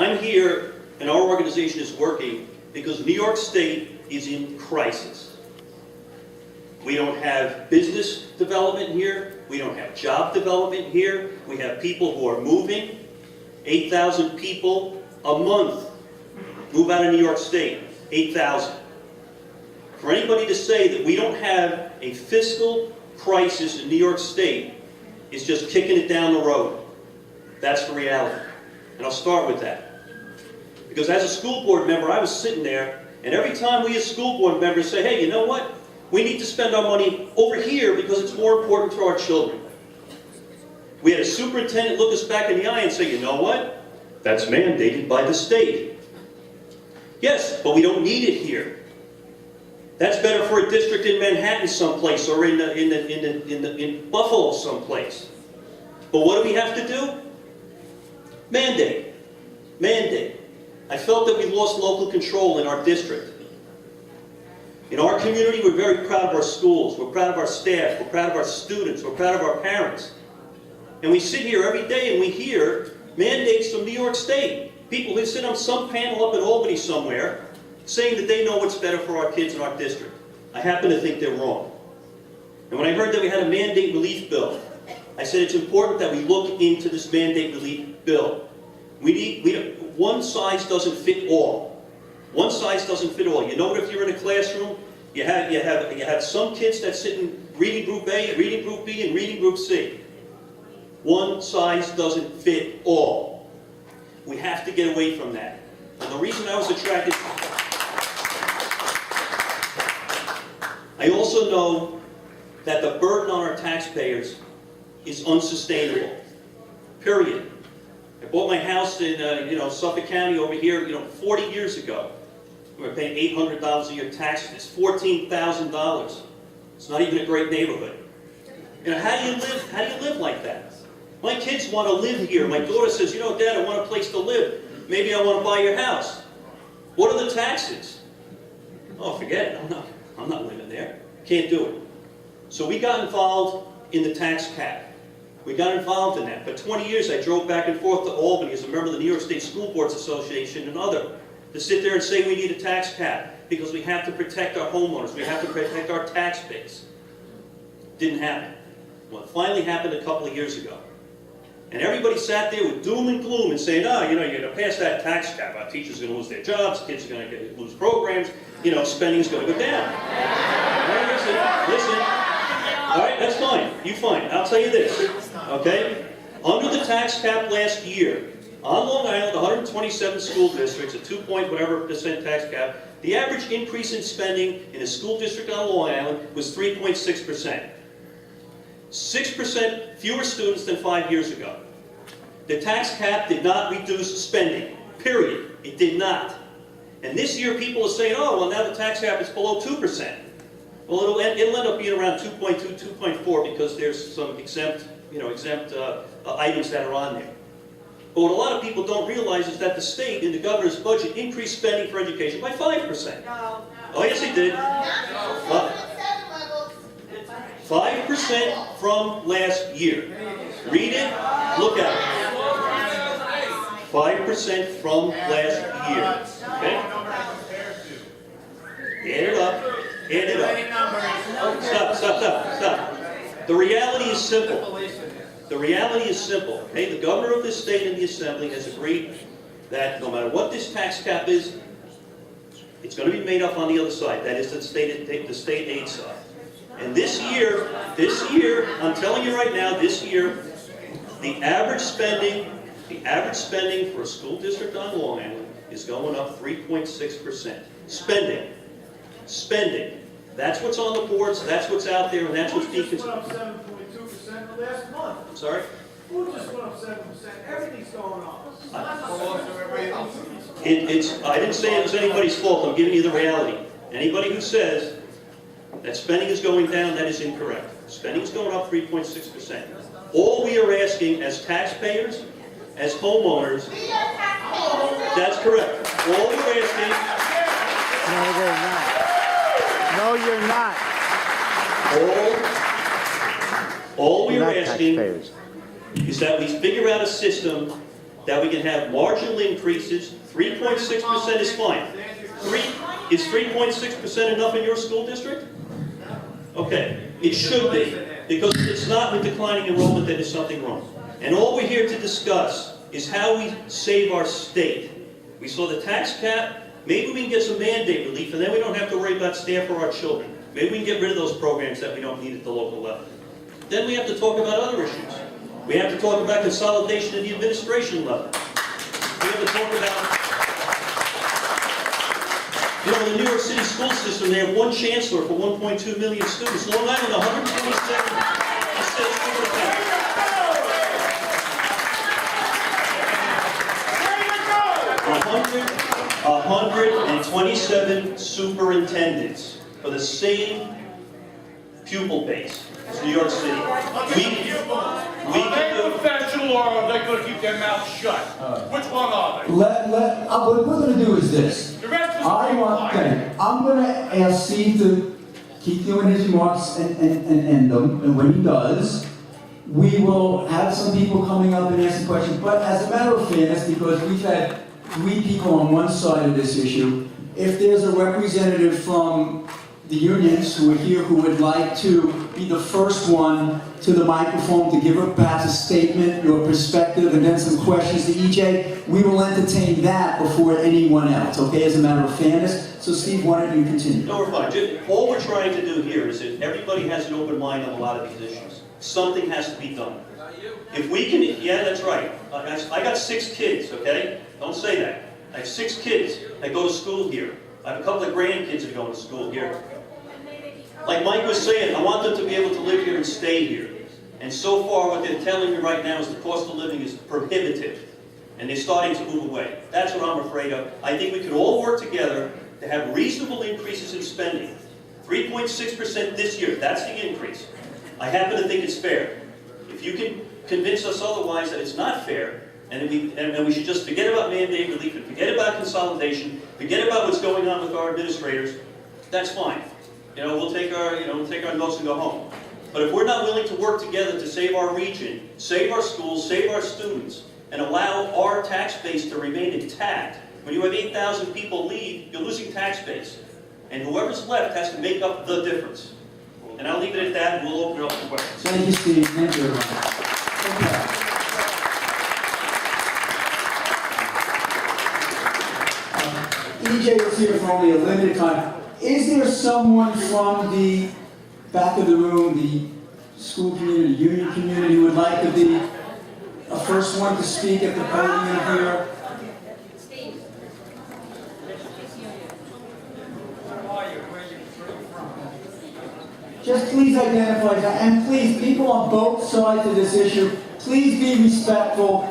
I'm here and our organization is working because New York State is in crisis. We don't have business development here. We don't have job development here. We have people who are moving. 8,000 people a month move out of New York State. 8,000. For anybody to say that we don't have a fiscal crisis in New York State is just kicking it down the road. That's the reality. And I'll start with that. Because as a school board member, I was sitting there, and every time we as school board members say, hey, you know what? We need to spend our money over here because it's more important for our children. We had a superintendent look us back in the eye and say, you know what? That's mandated by the state. Yes, but we don't need it here. That's better for a district in Manhattan someplace or in Buffalo someplace. But what do we have to do? Mandate. Mandate. I felt that we lost local control in our district. In our community, we're very proud of our schools. We're proud of our staff. We're proud of our students. We're proud of our parents. And we sit here every day and we hear mandates from New York State. People who sit on some panel up in Albany somewhere saying that they know what's better for our kids in our district. I happen to think they're wrong. And when I heard that we had a mandate relief bill, I said it's important that we look into this mandate relief bill. One size doesn't fit all. One size doesn't fit all. You know what, if you're in a classroom, you have some kids that sit in reading group A, reading group B, and reading group C. One size doesn't fit all. We have to get away from that. And the reason I was attracted, I also know that the burden on our taxpayers is unsustainable. Period. I bought my house in Suffolk County over here 40 years ago. We were paying $800 a year taxes. It's $14,000. It's not even a great neighborhood. How do you live? How do you live like that? My kids want to live here. My daughter says, Dad, I want a place to live. Maybe I want to buy your house. What are the taxes? Oh, forget it. I'm not living there. Can't do it. So we got involved in the tax cap. We got involved in that. For 20 years, I drove back and forth to Albany as a member of the New York State School Boards Association and other, to sit there and say we need a tax cap because we have to protect our homeowners. We have to protect our tax base. Didn't happen. Well, it finally happened a couple of years ago. And everybody sat there with doom and gloom and saying, you're going to pass that tax cap. Our teachers are going to lose their jobs, kids are going to lose programs, spending's going to go down. All right, listen. All right, that's fine. You fine. I'll tell you this, okay? Under the tax cap last year, on Long Island, 127 school districts, a 2-point-whatever% tax cap, the average increase in spending in a school district on Long Island was 3.6%. 6% fewer students than 5 years ago. The tax cap did not reduce spending, period. It did not. And this year people are saying, now the tax cap is below 2%. Well, it'll end up being around 2.2, 2.4 because there's some exempt items that are on there. But what a lot of people don't realize is that the state, in the governor's budget, increased spending for education by 5%. No. Oh, yes, it did. 5% from last year. Read it, look at it. 5% from last year. Okay? Add it up. Add it up. Stop. The reality is simple. The reality is simple. Okay? The governor of this state and the assembly has agreed that no matter what this tax cap is, it's going to be made up on the other side. That is the state aid side. And this year, I'm telling you right now, this year, the average spending for a school district on Long Island is going up 3.6%. Spending. That's what's on the boards, that's what's out there, and that's what's being considered. Food just went up 7.2% the last month. I'm sorry? Food just went up 7%. Everything's going up. I didn't say it was anybody's fault. I'm giving you the reality. Anybody who says that spending is going down, that is incorrect. Spending is going up 3.6%. All we are asking as taxpayers, as homeowners, that's correct. All we're asking... No, they're not. No, you're not. All we are asking is that we figure out a system that we can have marginal increases. 3.6% is fine. Is 3.6% enough in your school district? Okay, it should be, because if it's not with declining enrollment, then there's something wrong. And all we're here to discuss is how we save our state. We saw the tax cap. Maybe we can get some mandate relief, and then we don't have to worry about staff or our children. Maybe we can get rid of those programs that we don't need at the local level. Then we have to talk about other issues. We have to talk about consolidation at the administration level. We have to talk about, you know, in the New York City school system, they have one chancellor for 1.2 million students. Long Island, 127 state superintendents. 127 superintendents for the same pupil base as New York City. Are they professional or are they going to keep their mouths shut? Which one are they? What we're going to do is this. The rest of I'm going to ask Steve to keep doing his remarks and end them, and when he does, we will have some people coming up and asking questions. But as a matter of fairness, because we've had 3 people on one side of this issue, if there's a representative from the unions who are here who would like to be the first one to the microphone to give perhaps a statement, your perspective, and then some questions to EJ, we will entertain that before anyone else, okay, as a matter of fairness. So Steve, why don't you continue? No, we're fine. All we're trying to do here is that everybody has an open mind on a lot of these issues. Something has to be done. If we can, yeah, that's right. I got 6 kids, okay? Don't say that. I have 6 kids that go to school here. I have a couple of grandkids that go to school here. Like Mike was saying, I want them to be able to live here and stay here. And so far, what they're telling me right now is the cost of living is prohibitive. And they're starting to move away. That's what I'm afraid of. I think we could all work together to have reasonable increases in spending. 3.6% this year, that's the increase. I happen to think it's fair. If you can convince us otherwise that it's not fair, and we should just forget about mandate relief and forget about consolidation, forget about what's going on with our administrators, that's fine. You know, we'll take our notes and go home. But if we're not willing to work together to save our region, save our schools, save our students, and allow our tax base to remain intact, when you have 8,000 people leave, you're losing tax base. And whoever's left has to make up the difference. And I'll leave it at that, and we'll open it up to questions. Thank you, Steve. Thank you, everyone. EJ was here for only a limited time. Is there someone from the back of the room, the school community, union community, who would like to be a first one to speak at the podium here? Just please identify that, and please, people on both sides of this issue, please be respectful.